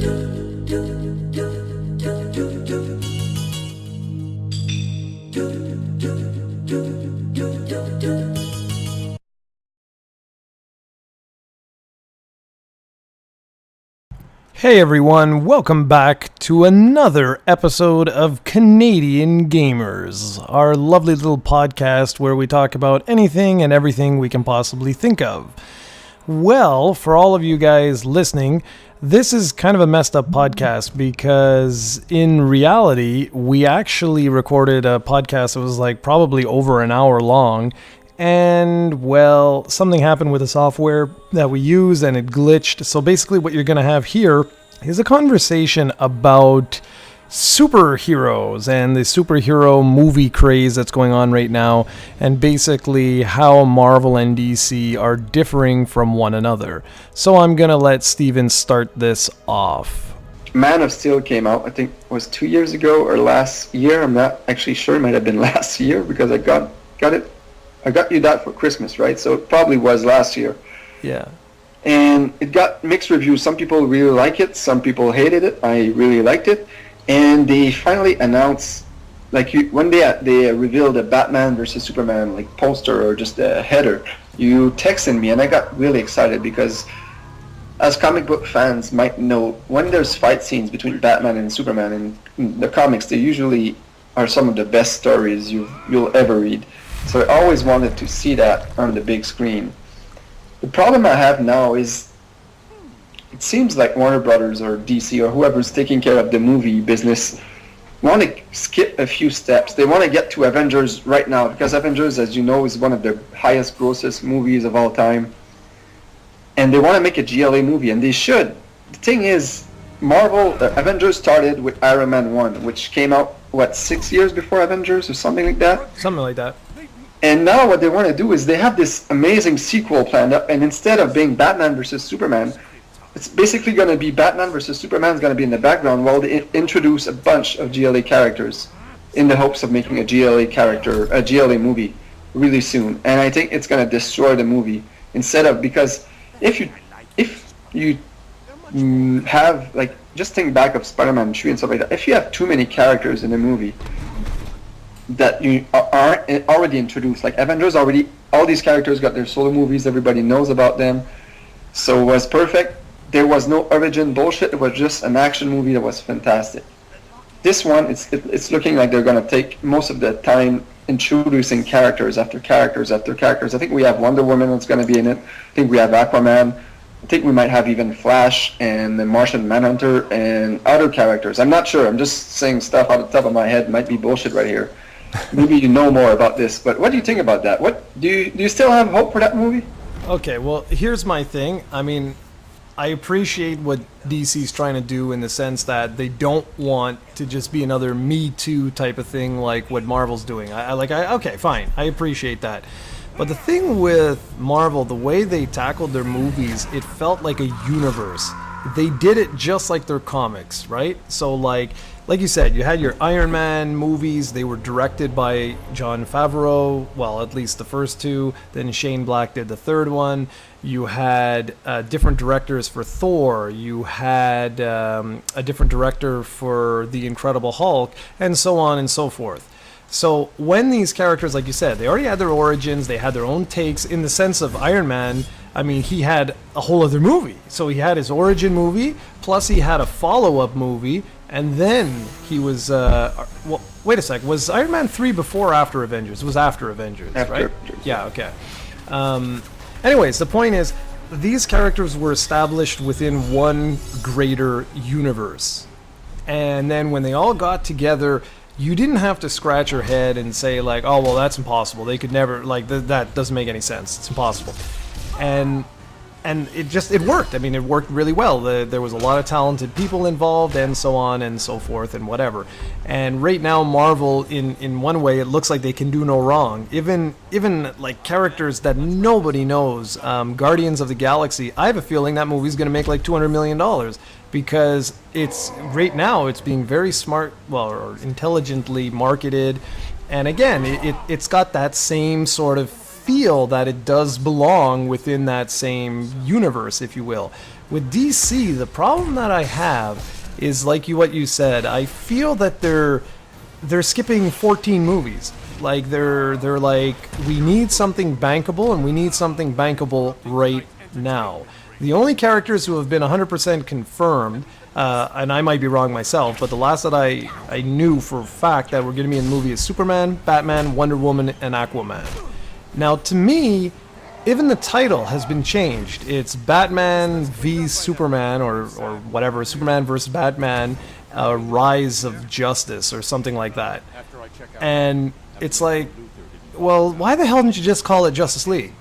Hey everyone, welcome back to another episode of Canadian Gamers, our lovely little podcast where we talk about anything and everything we can possibly think of. Well, for all of you guys listening, this is kind of a messed up podcast because in reality, we actually recorded a podcast that was like probably over an hour long. And, well, something happened with the software that we use and it glitched. So basically what you're going to have here is a conversation about superheroes and the superhero movie craze that's going on right now, and basically how Marvel and DC are differing from one another. So I'm going to let Steven start this off. Man of Steel came out, I think it was 2 years ago or last year. I'm not actually sure. It might have been last year because I got it. I got you that for Christmas, right? So it probably was last year. Yeah. And it got mixed reviews. Some people really like it. Some people hated it. I really liked it. And they finally announced, when they revealed a Batman versus Superman poster or just a header, you texted me and I got really excited because as comic book fans might know, when there's fight scenes between Batman and Superman in the comics, they usually are some of the best stories you'll ever read. So I always wanted to see that on the big screen. The problem I have now is it seems like Warner Brothers or DC or whoever's taking care of the movie business want to skip a few steps. They want to get to Avengers right now because Avengers, as you know, is one of the highest grossest movies of all time. And they want to make a GLA movie, and they should. The thing is, Avengers started with Iron Man 1, which came out, 6 years before Avengers or something like that? Something like that. And now what they want to do is they have this amazing sequel planned up, and instead of being Batman versus Superman, it's basically going to be Batman versus Superman is going to be in the background while they introduce a bunch of GLA characters in the hopes of making a GLA movie really soon. And I think it's going to destroy the movie because if you have, just think back of Spider-Man 3 and stuff like that, if you have too many characters in a movie that you are already introduced, like Avengers already, all these characters got their solo movies, everybody knows about them, so it was perfect. There was no origin bullshit, it was just an action movie that was fantastic. This one, it's looking like they're going to take most of the time introducing characters after characters after characters. I think we have Wonder Woman that's going to be in it, I think we have Aquaman, I think we might have even Flash and the Martian Manhunter and other characters. I'm not sure, I'm just saying stuff out of the top of my head, might be bullshit right here. Maybe you know more about this, but what do you think about that? What do you still have hope for that movie? Okay, well, here's my thing. I mean, I appreciate what DC's trying to do in the sense that they don't want to just be another Me Too type of thing like what Marvel's doing. Okay, fine. I appreciate that. But the thing with Marvel, the way they tackled their movies, it felt like a universe. They did it just like their comics, right? So like you said, you had your Iron Man movies. They were directed by Jon Favreau, well, at least the first two. Then Shane Black did the third one. You had different directors for Thor. You had a different director for The Incredible Hulk, and so on and so forth. So when these characters, like you said, they already had their origins, they had their own takes. In the sense of Iron Man, I mean, he had a whole other movie. So he had his origin movie, plus he had a follow-up movie, and then he was... well, wait a sec. Was Iron Man 3 before or after Avengers? It was after Avengers, right? Avengers. Yeah, okay. Anyways, the point is, these characters were established within one greater universe. And then when they all got together... You didn't have to scratch your head and say like, oh, well, that's impossible. They could never, that doesn't make any sense. It's impossible. And it worked. I mean, it worked really well. There was a lot of talented people involved and so on and so forth and whatever. And right now, Marvel, in one way, it looks like they can do no wrong. Even like characters that nobody knows, Guardians of the Galaxy, I have a feeling that movie's going to make like $200 million. Because it's right now it's being very smart, or intelligently marketed, and again it's got that same sort of feel that it does belong within that same universe, if you will. With DC, the problem that I have is like what you said. I feel that they're skipping 14 movies. Like they're like, we need something bankable, and we need something bankable right now. The only characters who have been 100% confirmed, and I might be wrong myself, but the last that I knew for a fact that were going to be in the movie is Superman, Batman, Wonder Woman, and Aquaman. Now, to me, even the title has been changed. It's Batman v Superman, or whatever, Superman versus Batman, Rise of Justice, or something like that. And it's like, well, why the hell didn't you just call it Justice League?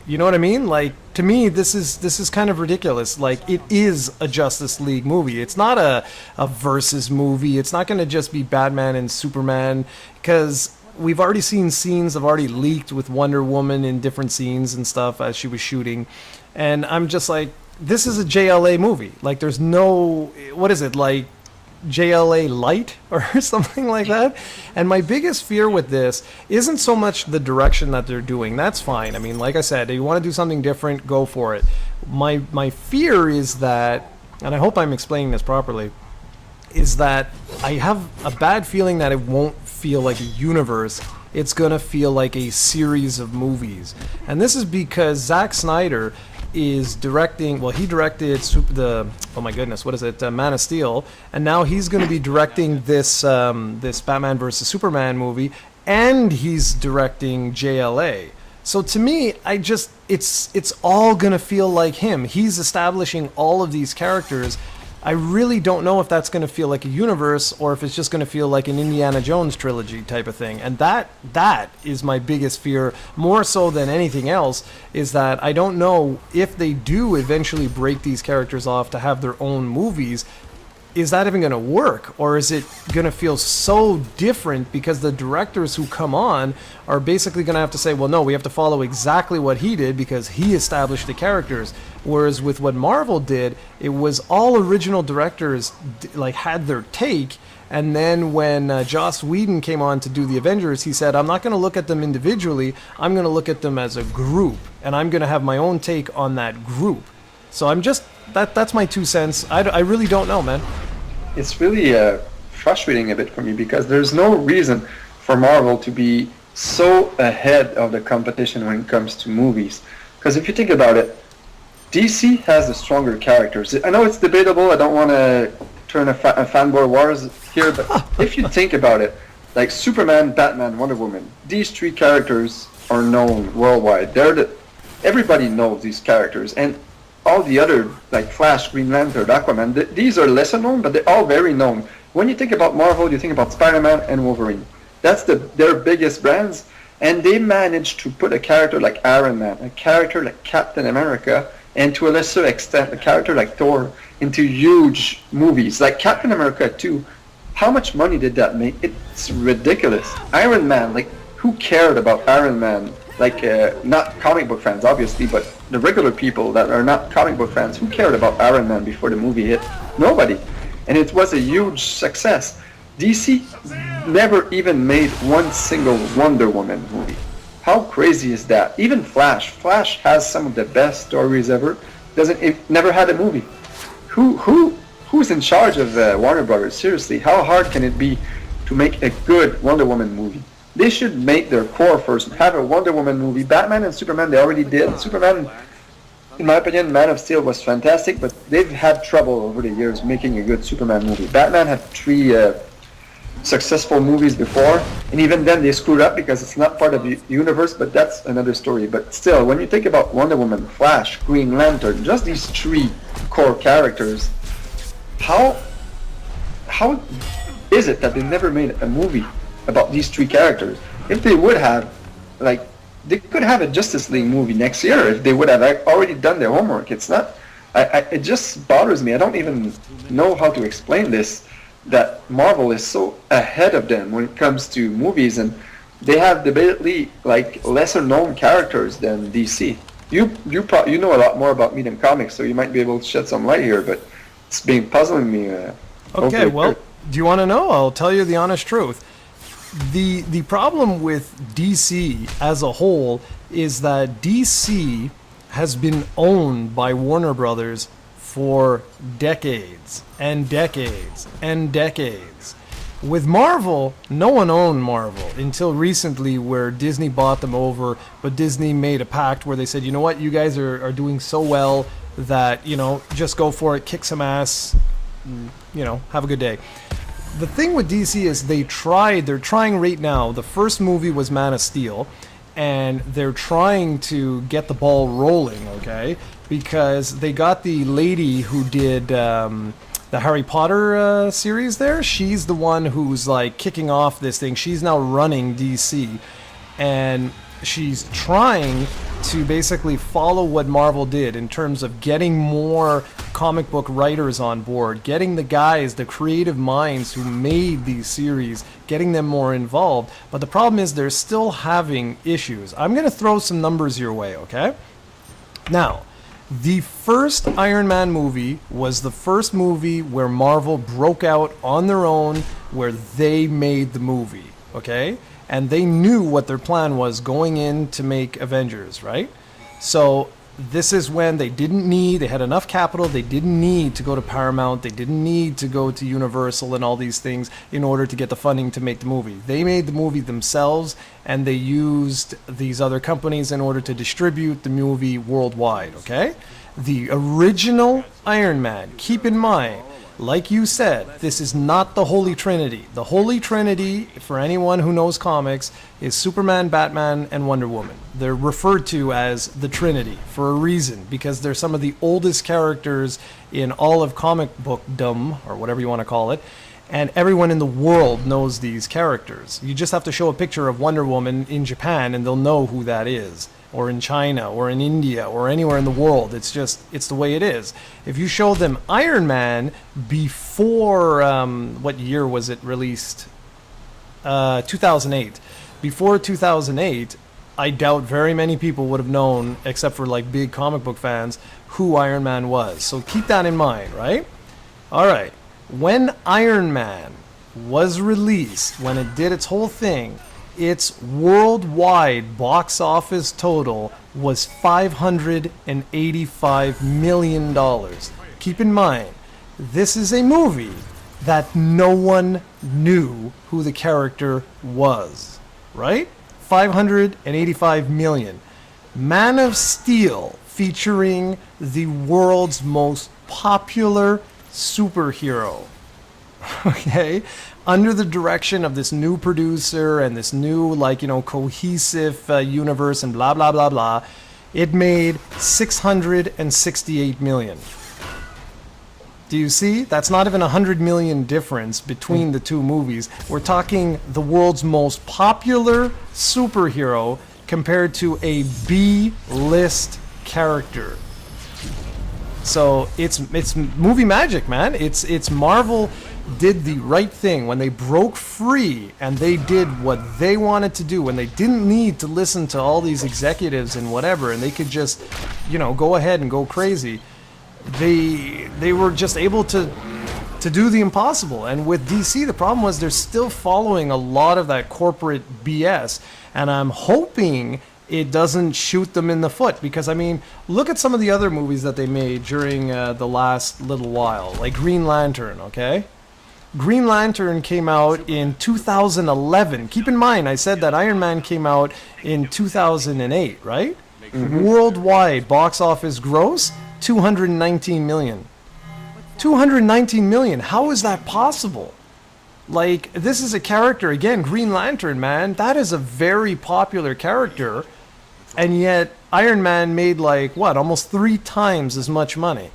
You know what I mean? Like, to me, this is kind of ridiculous. Like, it is a Justice League movie. It's not a versus movie. It's not going to just be Batman and Superman, because we've already seen scenes have already leaked with Wonder Woman in different scenes and stuff as she was shooting. And I'm just like, this is a JLA movie. Like, there's no, what is it, like JLA Light or something like that? And my biggest fear with this isn't so much the direction that they're doing. That's fine. I mean, like I said, if you want to do something different, go for it. My fear is that, and I hope I'm explaining this properly, is that I have a bad feeling that it won't feel like a universe. It's going to feel like a series of movies. And this is because Zack Snyder is directing, well, he directed oh my goodness, what is it, Man of Steel, and now he's going to be directing this Batman versus Superman movie, and he's directing JLA. So to me, it's all going to feel like him. He's establishing all of these characters. I really don't know if that's going to feel like a universe, or if it's just going to feel like an Indiana Jones trilogy type of thing. And that is my biggest fear, more so than anything else, is that I don't know if they do eventually break these characters off to have their own movies. Is that even going to work? Or is it going to feel so different because the directors who come on are basically going to have to say, well, no, we have to follow exactly what he did because he established the characters. Whereas with what Marvel did, it was all original directors like had their take. And then when Joss Whedon came on to do the Avengers, he said, I'm not going to look at them individually. I'm going to look at them as a group. And I'm going to have my own take on that group. So I'm just, that's my 2 cents. I really don't know, man. It's really frustrating a bit for me because there's no reason for Marvel to be so ahead of the competition when it comes to movies. Because if you think about it, DC has the stronger characters. I know it's debatable. I don't want to turn a fanboy wars here, but if you think about it, like Superman, Batman, Wonder Woman, these 3 characters are known worldwide. Everybody knows these characters, and all the other, like Flash, Green Lantern, Aquaman, these are lesser known, but they're all very known. When you think about Marvel, you think about Spider-Man and Wolverine. That's their biggest brands, and they managed to put a character like Iron Man, a character like Captain America, and to a lesser extent, a character like Thor, into huge movies. Like Captain America 2, how much money did that make? It's ridiculous. Iron Man, like, who cared about Iron Man? Like, not comic book fans, obviously, but the regular people that are not comic book fans, who cared about Iron Man before the movie hit? Nobody. And it was a huge success. DC never even made one single Wonder Woman movie. How crazy is that? Even Flash. Flash has some of the best stories ever. It never had a movie. Who's in charge of Warner Brothers? Seriously, how hard can it be to make a good Wonder Woman movie? They should make their core first. Have a Wonder Woman movie. Batman and Superman, they already did. Superman, in my opinion, Man of Steel was fantastic, but they've had trouble over the years making a good Superman movie. Batman had 3 successful movies before, and even then they screwed up because it's not part of the universe, but that's another story. But still, when you think about Wonder Woman, Flash, Green Lantern, just these 3 core characters, how is it that they never made a movie about these 3 characters? If they would have, like, they could have a Justice League movie next year if they would have already done their homework. It's not, it just bothers me. I don't even know how to explain this, that Marvel is so ahead of them when it comes to movies, and they have debatably like lesser known characters than DC. You know a lot more about me than comics, so you might be able to shed some light here, but it's been puzzling me. Okay, well, do you want to know? I'll tell you the honest truth. The problem with DC as a whole is that DC has been owned by Warner Brothers for decades and decades and decades. With Marvel, no one owned Marvel until recently, where Disney bought them over, but Disney made a pact where they said, you know what, you guys are doing so well that, just go for it, kick some ass, have a good day. The thing with DC is they're trying right now. The first movie was Man of Steel, and they're trying to get the ball rolling, okay? Because they got the lady who did the Harry Potter series there. She's the one who's like kicking off this thing. She's now running DC, and she's trying to basically follow what Marvel did in terms of getting more comic book writers on board, getting the guys, the creative minds who made these series, getting them more involved. But the problem is they're still having issues. I'm going to throw some numbers your way, okay? Now, the first Iron Man movie was the first movie where Marvel broke out on their own, where they made the movie, okay? And they knew what their plan was going in to make Avengers, right? So this is when they had enough capital, they didn't need to go to Paramount, they didn't need to go to Universal and all these things in order to get the funding to make the movie. They made the movie themselves, and they used these other companies in order to distribute the movie worldwide, okay? The original Iron Man, keep in mind, like you said, this is not the Holy Trinity. The Holy Trinity, for anyone who knows comics, is Superman, Batman, and Wonder Woman. They're referred to as the Trinity for a reason, because they're some of the oldest characters in all of comic bookdom, or whatever you want to call it, and everyone in the world knows these characters. You just have to show a picture of Wonder Woman in Japan, and they'll know who that is. Or in China, or in India, or anywhere in the world. It's the way it is. If you show them Iron Man before, what year was it released? 2008. Before 2008, I doubt very many people would have known, except for like big comic book fans, who Iron Man was. So keep that in mind, right? All right. When Iron Man was released, when it did its whole thing, its worldwide box office total was $585 million. Keep in mind, this is a movie that no one knew who the character was, right? 585 million. Man of Steel, featuring the world's most popular superhero, okay, under the direction of this new producer and this new, cohesive universe and blah, blah, blah, blah, it made $668 million. Do you see? That's not even $100 million difference between the two movies. We're talking the world's most popular superhero compared to a B-list character. So it's movie magic, man. It's Marvel did the right thing when they broke free and they did what they wanted to do, when they didn't need to listen to all these executives and whatever, and they could just, go ahead and go crazy. They were just able to do the impossible. And with DC, the problem was they're still following a lot of that corporate BS, and I'm hoping it doesn't shoot them in the foot, because look at some of the other movies that they made during the last little while, like Green Lantern, okay? Green Lantern came out in 2011. Keep in mind, I said that Iron Man came out in 2008, right? Mm-hmm. Worldwide box office gross, 219 million. 219 million. How is that possible? This is a character, again, Green Lantern, man. That is a very popular character. And yet, Iron Man made almost 3 times as much money.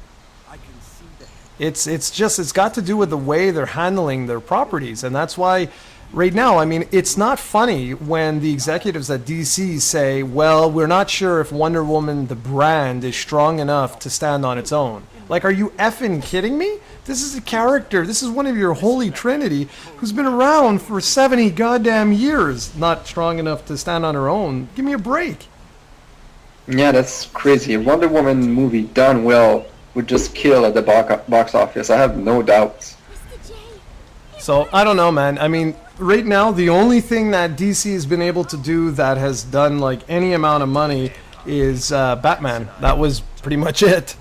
It's got to do with the way they're handling their properties. And that's why right now, it's not funny when the executives at DC say, well, we're not sure if Wonder Woman, the brand, is strong enough to stand on its own. Are you effing kidding me? This is a character. This is one of your holy trinity who's been around for 70 goddamn years, not strong enough to stand on her own. Give me a break. Yeah, that's crazy. A Wonder Woman movie done well would just kill at the box office. I have no doubts. So, I don't know, man. Right now, the only thing that DC has been able to do that has done, any amount of money is Batman. That was pretty much it.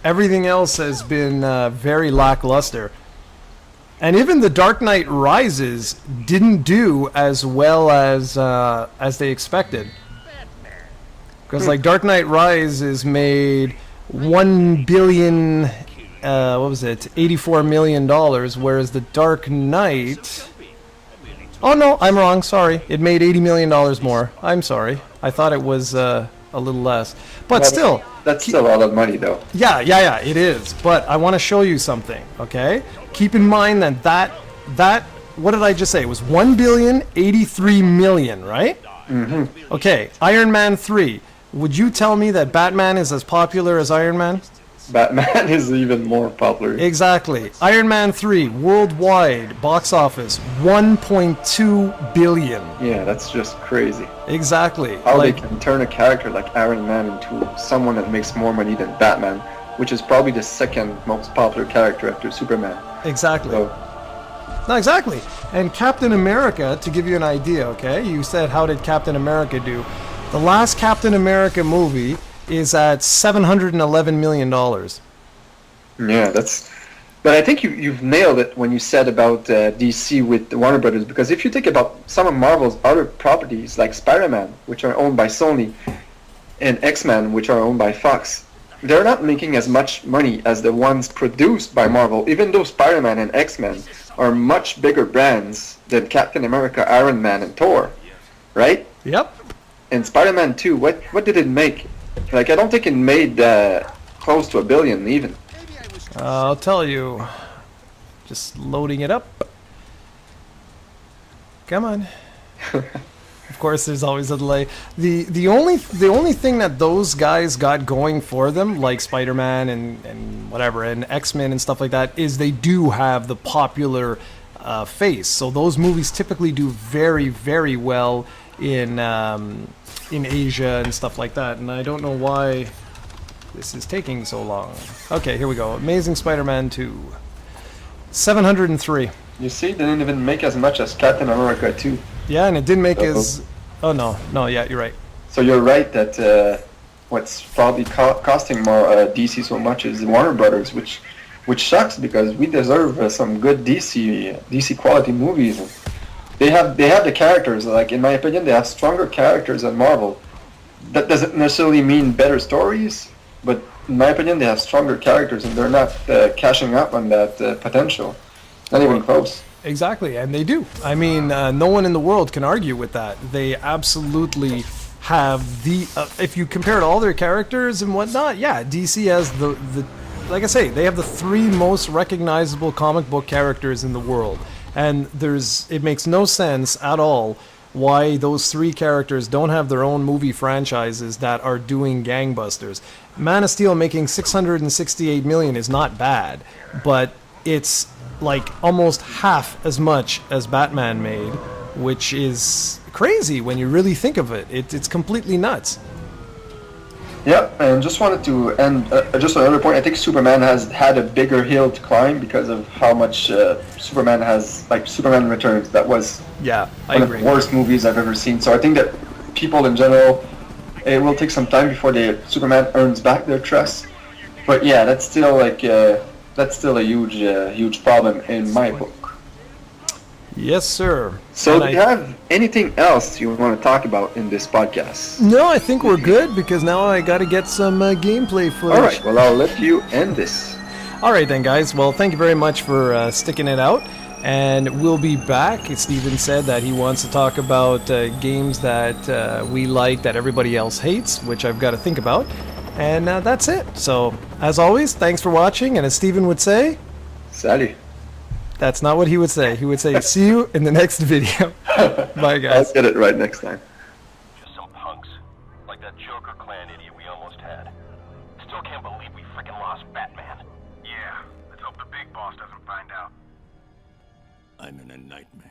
Everything else has been very lackluster. And even The Dark Knight Rises didn't do as well as they expected. Because like Dark Knight Rises made 1 billion, what was it, $84 million, whereas The Dark Knight... Oh no, I'm wrong, sorry. It made $80 million more. I'm sorry. I thought it was a little less. But still... That's still a lot of money, though. Yeah, it is. But I want to show you something, okay? Keep in mind that what did I just say? It was 1,083 million, right? Mm-hmm. Okay, Iron Man 3. Would you tell me that Batman is as popular as Iron Man? Batman is even more popular. Exactly. Iron Man 3, worldwide, box office, 1.2 billion. Yeah, that's just crazy. Exactly. How they can turn a character like Iron Man into someone that makes more money than Batman, which is probably the second most popular character after Superman. Exactly. So, no, exactly. And Captain America, to give you an idea, okay? You said, how did Captain America do? The last Captain America movie is at $711 million. Yeah, that's... But I think you've nailed it when you said about DC with the Warner Brothers, because if you think about some of Marvel's other properties, like Spider-Man, which are owned by Sony, and X-Men, which are owned by Fox, they're not making as much money as the ones produced by Marvel, even though Spider-Man and X-Men are much bigger brands than Captain America, Iron Man, and Thor, right? Yep. And Spider-Man 2, what did it make? Like, I don't think it made close to $1 billion even. I'll tell you. Just loading it up. Come on. Of course, there's always a delay. The only thing that those guys got going for them, like Spider-Man and whatever, and X-Men and stuff like that, is they do have the popular face. So those movies typically do very, very well in Asia and stuff like that. And I don't know why this is taking so long. Okay, here we go. Amazing Spider-Man 2. 703. You see, they didn't even make as much as Captain America 2. Yeah, and it didn't make as... Oh, no, yeah, you're right. So you're right that what's probably costing more DC so much is Warner Brothers, which sucks because we deserve some good DC quality movies. They have the characters. Like, in my opinion, they have stronger characters than Marvel. That doesn't necessarily mean better stories, but in my opinion, they have stronger characters, and they're not cashing up on that potential. Not even close. Exactly, and they do. I mean, no one in the world can argue with that. They absolutely have the... if you compare to all their characters and whatnot, yeah, DC has the... Like I say, they have the 3 most recognizable comic book characters in the world. And it makes no sense at all why those 3 characters don't have their own movie franchises that are doing gangbusters. Man of Steel making $668 million is not bad, but it's like almost half as much as Batman made, which is crazy when you really think of it. It's completely nuts. Yep, and just wanted to end, just another point, I think Superman has had a bigger hill to climb because of how much Superman has, like Superman Returns, that was one of the worst movies I've ever seen. So I think that people in general, it will take some time before Superman earns back their trust. But yeah, that's still a huge problem in my book. Yes, sir. So do you have anything else you want to talk about in this podcast? No, I think we're good because now I got to get some gameplay footage. All right, well, I'll let you end this. All right, then, guys. Well, thank you very much for sticking it out. And we'll be back. Steven said that he wants to talk about games that we like that everybody else hates, which I've got to think about. And that's it. So, as always, thanks for watching. And as Steven would say... Salut. That's not what he would say. He would say, see you in the next video. Bye, guys. I'll get it right next time. Just some punks. Like that Joker clan idiot we almost had. Still can't believe we freaking lost Batman. Yeah, let's hope the big boss doesn't find out. I'm in a nightmare.